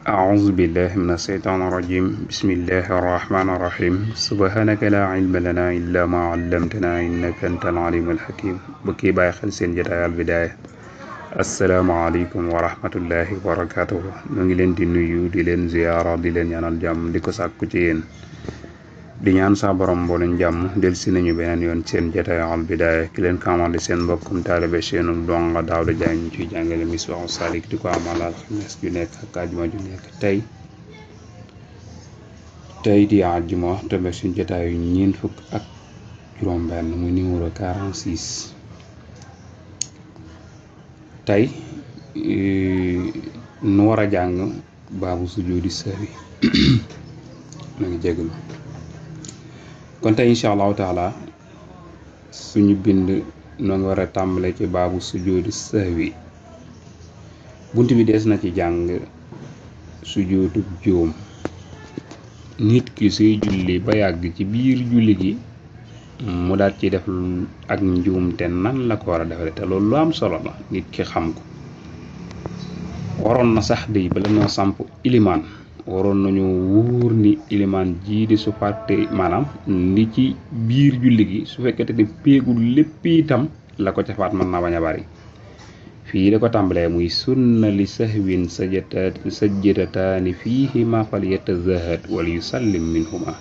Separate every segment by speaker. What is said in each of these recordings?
Speaker 1: أعوذ بالله من الشيطان الرجيم بسم الله الرحمن الرحيم سبحانك لا علم لنا إلا ما علمتنا إنك أنت العليم الحكيم بكي باي خل سين جتاي البداية السلام عليكم ورحمة الله وبركاته نغي لين دي نيو دي لين زيارة دي لين ñaanal jàmm di ko sàkku ci yéen di ñaan sa borom bo leen jàmm del si nañu beneen yoon seen jotaay al bidaaya ki leen kamandi seen mbokkum taalibe seenu donga Daawda Jaañ ñu ciy jàngale Misbahou Salik di ko amal alxames ju nekk ak àjjuma ju nekk tey di àjjuma tombe suñ jotaayu ñeent fukk ak juróom benn muy numéro 46 tey nu war a jàng baabu sujuudi sahwi ma ngi jégalu kon tey incha allahu taala suñu bind noo ngi war a tàmbale ci baabu sujuudi sahwi bunt bi des na ci jàng sujoodu juum nit ki suy julli ba yàgg ci biir julli gi mu daal ci def ak njuum te nan la ko war a defare te loolu lu am solo la nit ki xam ko waroon na sax di bala noo samp ilimaan waroon nañu wóor ni ilimaan jii di su fàtte maanaam li ci biir julli gi su fekkete ni péegul lépp itam la ko ca faat mën naa bañ a bari fii da ko tàmbalee muy sunna li sahwin sajdatataani fiihima fal yatazahad wala yusallim minhuma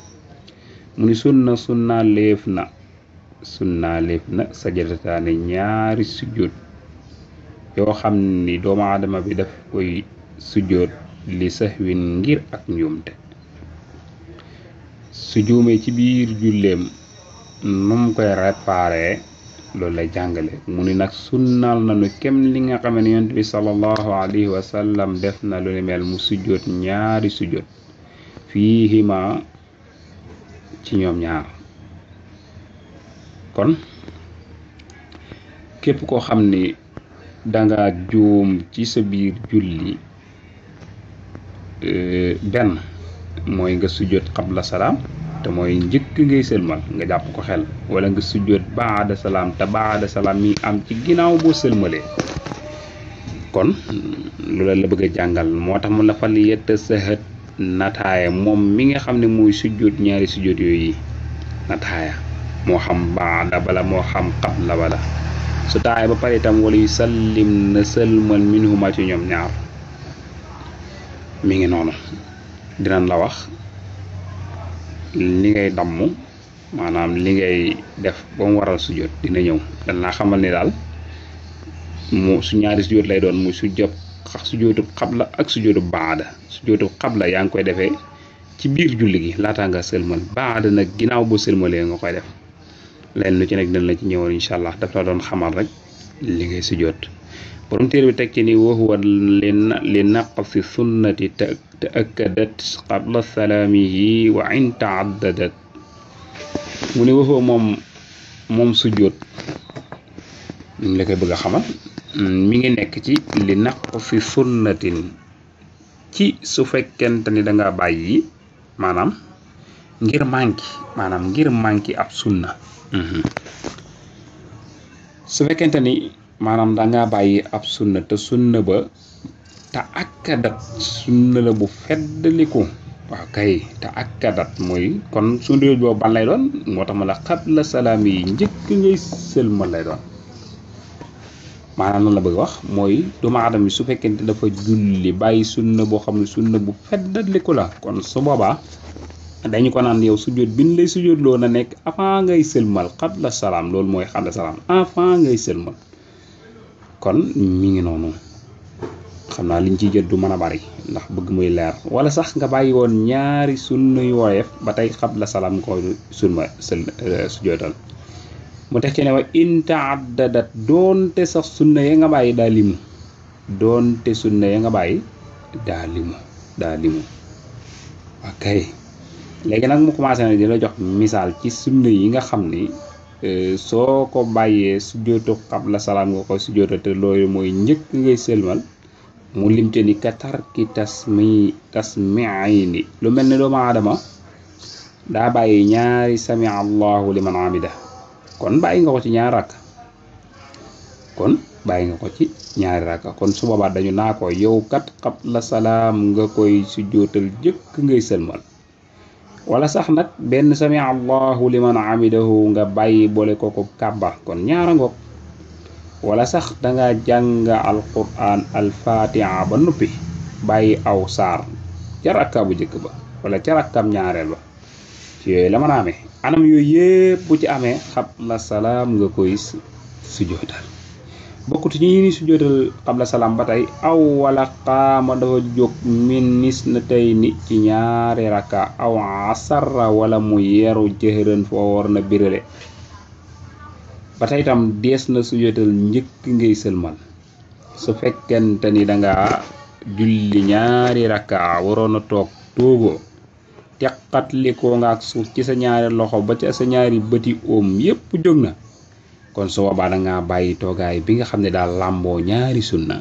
Speaker 1: mu ni sunna léef na sajdatataani ñaari sujjóot yoo xam ni doomu aadama bi daf koy sujjóot li sahwin ngir ak njuumte su juumee ci biir julleem num koy réparé loolu lay jàngale mu ni nag sunnaal nañu kem li nga xam ne yonent bi sallallahu alayhi wa sallam def na lu ni mel mu sujjóot ñaari sujjóot fiihima ci ñoom ñaar kon képp koo xam ni danga juum ci sa biir julli benn mooy nga sujjóot qabla salaam te mooy njëkk ngay sëlmal nga jàpp ko xel wala nga sujjóot baada salaam te baada salaam mi am ci ginnaaw boo sëlmalee kon loolu la bëgg a jàngal moo tax mu la fal yetta sahat nataaya moom mi nga xam ne mooy sujjóot ñaari sujjóot yooyu nataaya moo xam baada bala moo xam qabla bala su taaya ba pare itam wala yu sallim na sëlmal minhuma ci ñoom ñaar mi ngi noonu dinañ la wax li ngay damm maanaam li ngay def ba mu waral sujjóot dina ñëw dañ laa xamal ni daal mu su ñaari sujjóot lay doon muy sujjóotu xabla ak sujjóotu baada sujjóotu xabla yaa ngi koy defee ci biir julli gi laataa nga sëlmal baada nag ginnaaw boo sëlmalee nga koy def leen lu ci nekk dina la ci ñëwoon incha allah daf la doon xamal rek li ngay sujjóot borom téere bi teg ci ni wa huwa li naqsi sunnati taakkadat qabla salaamihi wa in taaddadat mu ne wa huwa moom sujjóot ñu ngi la koy bëgg a xamal mi ngi nekk ci li naqsi sunnatin ci su fekkente ni danga bàyyi maanaam ngir manki ab sunna su fekkente ni maanaam danga bàyyi ab sunna te sunna ba te akkadat sunna la bu feddaliku waaw kay te akkadat mooy kon sunna boobu ban lay doon moo tax ma la qabla salaam yi njëkk ngay sëlmal lay doon maanaam lan la bëgg wax mooy doomu aadama bi su fekkente dafa julli bàyyi sunna boo xam ne sunna bu feddaliku la kon su boobaa dañu ko naan yow sujjóot bi ñu lay sujjóot loo na nekk avant ngay sëlmal qabla salaam loolu mooy qabla salaam avant ngay sëlmal kon mi ngi noonu xam naa liñ ciy jot du mën a bari ndax bëgg muy leer wala sax nga bàyyi woon ñaari sunna yu woyof ba tey qabla salaam ko sujjóotal mu tekki ne wa in taaddadat doonte sax sunna ya nga bàyyi daa limu ok léegi nag mu commencé na di la jox misaal ci sunna yi nga xam ni soo ko bàyyee sujjóotu qabla salaam nga koy sujjóotal te loolu mooy njëkk ngay sëlmal mu limte ni ka tarki tasmi'ayni lu mel ne doomu aadama daa bàyyi ñaari sami allahu liman hamida kon bàyyi nga ko ci ñaar rakk kon bàyyi nga ko ci ñaari rakka kon su boobaa dañu naa ko yow kat qabla salaam nga koy sujjootal jëkk ngay sëlmal wala sax nag benn sami allahu liman hamidahu nga bàyyi boole ko kàbbar kon ñaara ngoog wala sax danga jàng alquran alfatiha ba noppi bàyyi aw saar ca rakka bu jëkk ba wala ca rakkam ñaareel ba ci yooyu la mën a amee anam yooyu yëpp bu ci amee qabla salaam nga koy sujjootal bokkut ci ñi sujjootal qabla salaam ba tey aw wala qaama dafa jóg min nis na tey ni ci ñaari rakka aw asarra wala mu yeru jëhërën foo war na birale ba tey itam dees na sujjootal njëkk ngay sëlmal su fekkente ni danga julli ñaari rakka waroon a toog toogoo teqatlikoo nga ak suuf ci sa ñaari loxo ba ci sa ñaari bëti oom yépp jóg na kon su boobaa da ngaa bàyyi toogaay bi nga xam ne daal làmboo ñaari sunna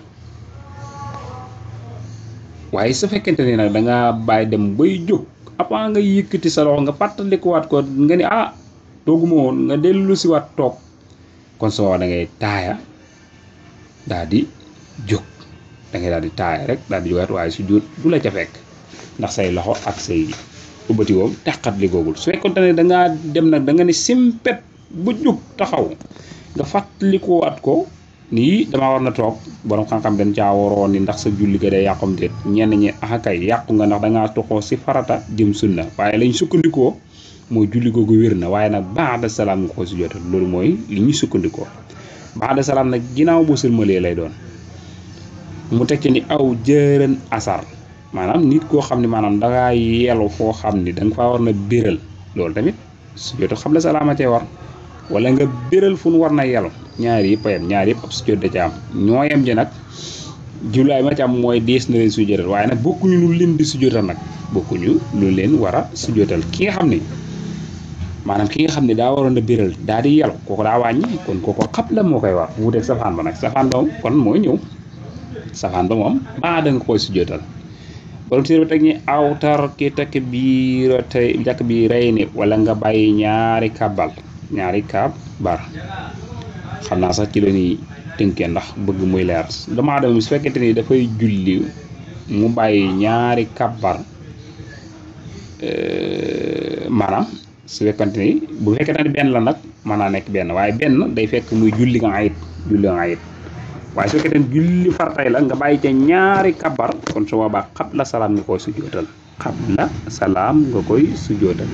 Speaker 1: waaye su fekkente ni nag da ngaa bàyyi dem bay jóg avant nga yëkkati sa loxo nga fàttalikuwaat ko nga ni tooguma woon nga dellu si waat toog kon su boobaa da ngay taaya daal di jóg da ngay daal di taaya rek daal di jógaat waaye su jóot du la ca fekk ndax say loxo ak say ubbati woom teqat li googul su fekkonte ne da ngaa dem nag da nga ne simpet bu jóg taxaw nga fàttalikuwaat ko nii damaa war na toog borom xam-xam dañ caa waroon ni ndax sa julli ga day yàqum déet ñenn ñi kay yàqu nga ndax da ngaa toxoo si farata jëm sunna waaye lañ sukkandikoo mooy julli googu wér na waaye nag ba'da salaam nga ko si jotal loolu mooy li ñu sukkandikoo ba'da salaam nag ginnaaw bu sëlmalee lay doon mu teg ci ni aw jërën asar maanaam nit koo xam ne maanaam dangaa yelu foo xam ni da nga faa war na biral loolu tamit su jotal xam la salaama cee war wala nga biral fu nu war na yelu ñaari yëpp a yem ñaari yëpp ab sujjóot da ci am ñoo yem ji nag jublaay ma ci am mooy dees na leen sujjóotal waaye nag bokkuñu lu leen di sujjóotal nag bokkuñu lu leen war a sujjóotal ki nga xam ni maanaam ki nga xam ne daa waroon a biral daa di yelu kooku daa wàññi kon kooku xab la moo koy war wuuteeg safaan ba nag safaan ba moom kon mooy ñëw safaan ba moom baa da nga koy sujjóotal borom téere ba teg ñi awtar ki takk biir tey jàkk bi rey ni wala nga bàyyi ñaari kabar xam naa sax ci la ñuy tënkee ndax bëgg muy leer dama adama su fekkente ni dafay julli mu bàyyi ñaari kabar maanaam su fekkente ni bu fekkente ni benn la nag mën naa nekk benn waaye benn day fekk muy julli nga ayit waaye su fekkente ni julli fartay la nga bàyyi ca ñaari kabar kon su boobaa qabla salaam nga koy sujjootal qabla salaam nga koy sujjootal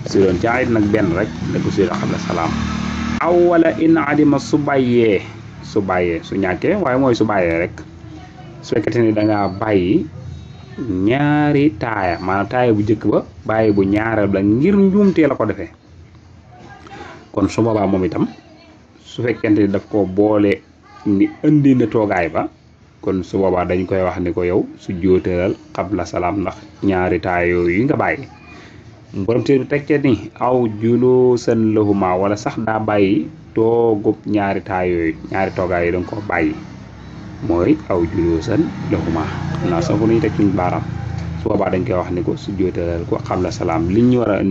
Speaker 1: su doon ca ayit nag benn rek da ko sujjootal qabla salaam aw wala in adima su bàyyee su ñàkkee waaye mooy su bàyyee rek su fekkente ni da ngaa bàyyi ñaari taaya maanaam taaya bu njëkk ba bàyyi bu ñaareel la ngir njuumtee la ko defee kon su boobaa moom itam su fekkente ni daf ko boole ni indi na toogaay ba kon su boobaa dañ koy wax ni ko yow su jootalal qabla salaam ndax ñaari taaya yooyu nga bàyyi borom téere bi teg ca ni aw julusan lahuma wala sax daa bàyyi toogub ñaari taaya yooyu ñaari toogaay yi danga ko bàyyi mooy aw julusan lahuma xam naa sax fu ñuy teg suñu baaraam su boobaa dañ koy wax ni ko su jootalal ko qabla salaam li ñu war a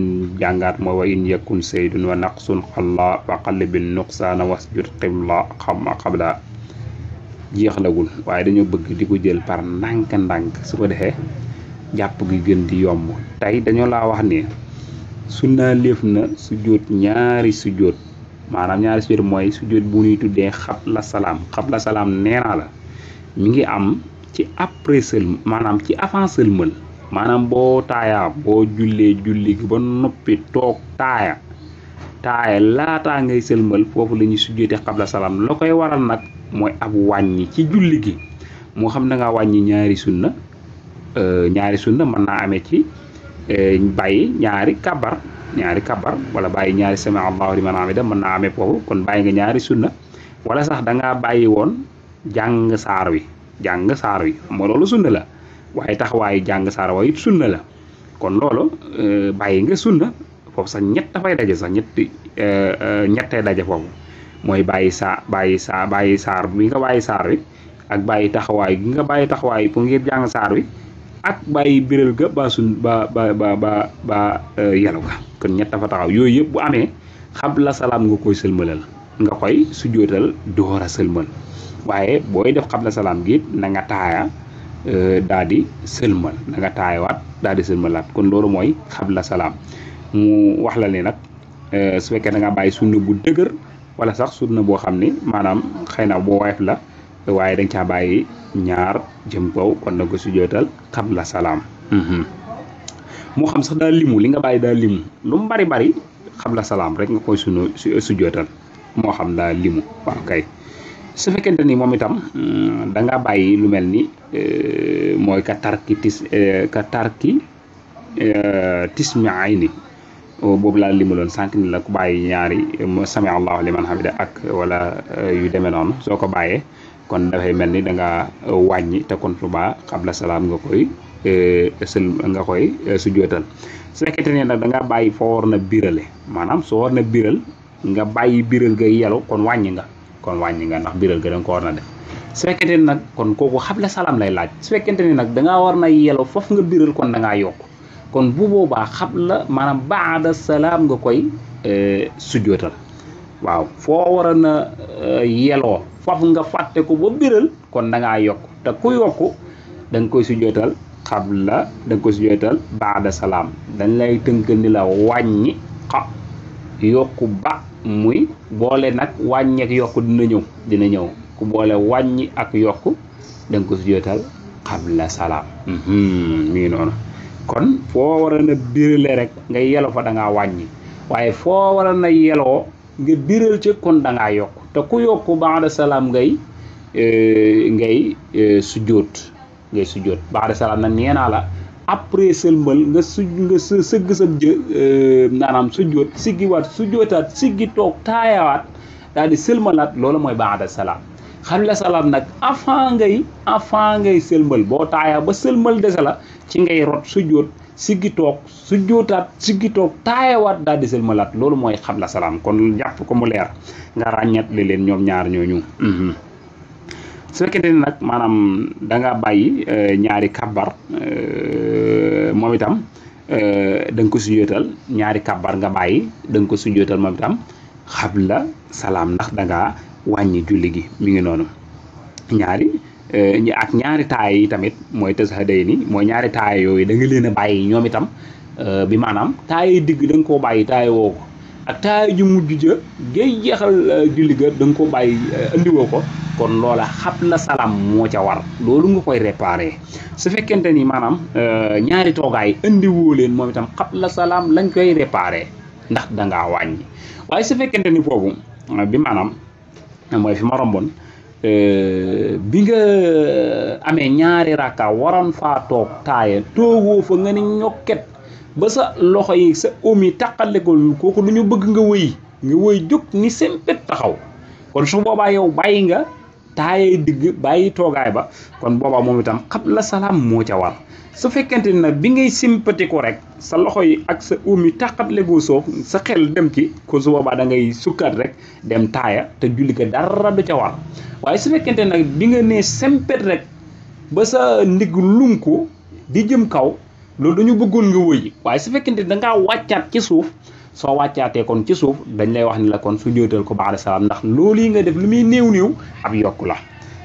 Speaker 1: jàngaat mooy wa in yakun saydun wa naqsun xalla wa qalbin nuqsaana wasjud qibla qabla jeexlagul waaye dañoo bëgg di ko jël par ndànk-ndànk su ko defee jàpp gi gën di yomb tey dañoo laa wax ni sunna léef na sujjóot ñaari sujjóot maanaam ñaari sujjóot mooy sujjóot bu ñuy tuddee qabla salaam nee naa la mi ngi am ci après sëlmal maanaam ci avant sëlmal maanaam boo taayaa boo jullee julli gi ba noppi toog taaya laataa ngay sëlmal foofu la ñuy sujjóotee qabla salaam la koy waral nag mooy ab wàññi ci julli gi moo xam da ngaa wàññi ñaari sunna mën naa amee ci bàyyi ñaari kabar wala bàyyi ñaari sami allahu liman hamida mën naa amee foofu kon bàyyi nga ñaari sunna wala sax da ngaa bàyyi woon jàng saar wi xam nga loolu sunna la waaye taxawaayu jàng saar wa it sunna la kon loolu bàyyi nga sunna foofu sax ñett dafay daje sax ñettee daje foofu mooy bàyyi saar bi nga bàyyi saar wi ak bàyyi taxawaay gi nga bàyyi taxawaay pour ngir jàng saar wi ak bàyyi biral ga ba yelu ga kon ñett dafa taxaw yooyu yëpp bu amee qabla salaam nga koy sëlmalal nga koy sujjootal door a sëlmal waaye booy def xabla salaam gi na nga taaya daal di sëlmal na nga taayawaat daal di sëlmalaat kon loolu mooy xabla salaam mu wax la ne nag su fekkee da nga bàyyi sunna bu dëgër wala sax sunna boo xam ni maanaam xëy na boo woyof la waaye da nga caa bàyyi ñaar jëm kaw kon na ko sujjootal xabla salaam moo xam sax daal limu li nga bàyyi daal limu lu mu bari xabla salaam rek nga koy sujjootal moo xam daal limu waaw kay su fekkente ni moom itam da nga bàyyi lu mel ni mooy ka tarki tismi ayni boobu laa limuloon sànq ni la ku bàyyi ñaari sami allahu liman hamida ak wala yu demee noonu soo ko bàyyee kon dafay mel ni da nga wàññi te kon subaa xabla salaam nga koy sujjootal su fekkente ne nag da nga bàyyi foo war na birale maanaam soo war na biral nga bàyyi biral nga yelu kon wàññi nga ndax biral ga da nga ko war na def su fekkente ne nag kon kooku xabla salaam lay laaj su fekkente ne nag da ngaa war na yelu foofu nga biral kon da ngaa yokk kon bu boobaa xabla maanaam baada salaam nga koy sujjootal waaw foo war na yeloo foofu nga fàtte ko ba biral kon da ngaa yokk te ku yokku da nga koy sujjootal xabla da nga koy sujjootal baada salaam dañ lay tënk ni la wàññi yokku ba muy boole nag wàññi ak yokku dina ñëw ku boole wàññi ak yokku da nga ko sujjootal xabla salaam mi ngi noonu kon foo war na birale rek nga yelo fa da ngaa wàññi waaye foo war na yeloo nga biral ci kon da ngaa yokk te ku yokku baada salaam ngay sujjoot baada salaam nag nee naa la après sëlmal nga sëgg sa maanaam sujjoot siggiwaat sujjootaat siggi toog taayawaat daal di sëlmalaat loolu mooy baada salaam xabla salaam nag avant ngay sëlmal boo taayaa ba sëlmal dese la ci ngay rot sujjoot siggi toog sujjootaat siggi toog taayawaat daal di sëlmalaat loolu mooy xabla salaam kon jàpp ko mu leer nga ràññat li leen ñoom ñaar ñooñu su fekkente ne nag maanaam da nga bàyyi ñaari kabar moom itam da nga ko sujjootal ñaari kabar nga bàyyi da nga ko sujjootal moom itam xabla salaam ndax da nga wàññi julli gi mi ngi noonu ñaari taay yi tamit mooy tashaday ni mooy ñaari taay yooyu da nga leen a bàyyi ñoom itam bi maanaam taay digg da nga koo bàyyi taay woo ko ak taay ju mujj ja ngay jeexal julli ga da nga koo bàyyi andiwoo ko kon loola xabla salaam moo ca war loolu nga koy réparé su fekkente ni maanaam ñaari toogaay andiwoo leen moom itam xabla salaam lañ koy réparé ndax da ngaa wàññi waaye su fekkente ni foofu bi maanaam mooy fi ma romboon bi nga amee ñaari rakka waroon faa toog taaya toogoo fa nga ni ñokket ba sa loxo yi sa oom yi taqalekol kooku du ñu bëgg nga wëy jóg ni sempet taxaw kon su boobaa yow bàyyi nga taayee digg bàyyi toogaay ba kon boobaa moom itam xabla salaam moo ca war su fekkente ni nag bi ngay simpati ko rek sa loxo yi ak sa oom yi taqatlekoo soof sa xel dem ci kon su boobaa da ngay sukkaat rek dem taaya te julli ko dara du ca war waaye su fekkente nag bi nga nee sempet rek ba sa ndigg lunku di jëm kaw loolu dañu bëggoon nga wëyi waaye su fekkente da ngaa wàccaat ci suuf soo wàccaatee kon ci suuf dañ lay wax ni la kon su jootal ko baada salaam ndax loolu yi nga def lu muy néew ab yokku la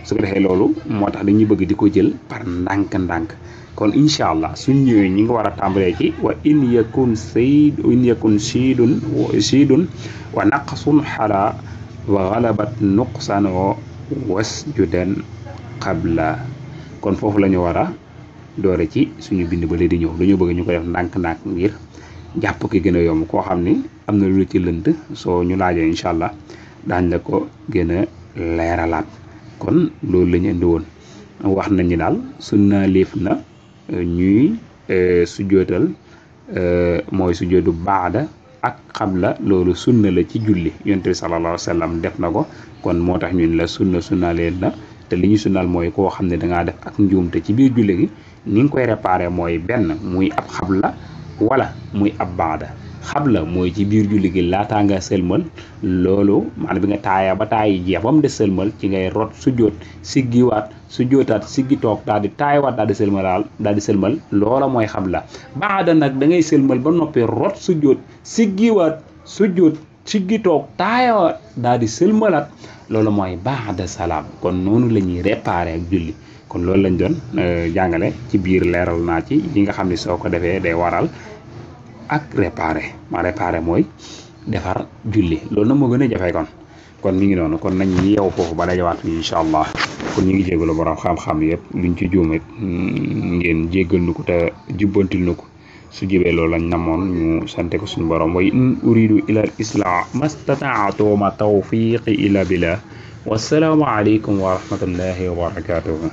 Speaker 1: su ko defee loolu moo tax dañuy bëgg di ko jël par ndànk-ndànk kon incha allah suñ ñëwee ñi nga war a tàmbalee ci wa in yakun siidun wa naqsun xala wa galabat nuqsanoo wasjudan qabla kon foofu la ñu war a doore ci suñu bind ba léegi di ñëw dañoo bëgg ñu ko def ndànk-ndànk ngir jàpp ki gën a yomb koo xam ni am na lu ci lënt soo ñu laajee incha allah daañ la ko gën a leeralaat kon loolu la ñu indi woon wax nañu daal sunna léef na ñuy sujjootal mooy sujjootu baada ak xabla loolu sunna la ci julli yonent bi sallallahu alayhi wa sallam def na ko kon moo tax ñun la sunna leen la te li ñu sunnal mooy koo xam ne dangaa def ak njuumte ci biir julli gi ni nga koy réparé mooy benn muy ab xabla wala muy ab baada xabla mooy ci biir julli gi laataa nga sëlmal loolu maanaam bi nga taaya ba taayi jeex ba mu des sëlmal ci ngay rot sujjoot siggiwaat sujjootaat siggi toog daal di taayiwaat daal di sëlmal loola mooy xabla baada nag da ngay sëlmal ba noppi rot sujjoot siggiwaat sujjoot siggi toog taaya daal di sëlmalat loolu mooy ba'da salaam kon noonu la ñuy réparer ak julli kon loolu lañ doon jàngale ci biir leeral naa ci yi nga xam ne soo ko defee day waral ak réparer ma réparer mooy defar julli loolu nag moo gën a jafe kon mi ngi noonu kon nañ yeew foofu ba dajawaat ni incha allah kon ñu ngi jégalu borom xam-xam yëpp luñ ci juum it ngeen jéggal nu ko te jubbantil nu ko su jibee loolu lañ namoon ñu sante ko suñu borom way in uridu ila al islah mastataatu ma tawfiqi ila billah wassalaamu aleykum wa rahmatullahi wa barakatuhu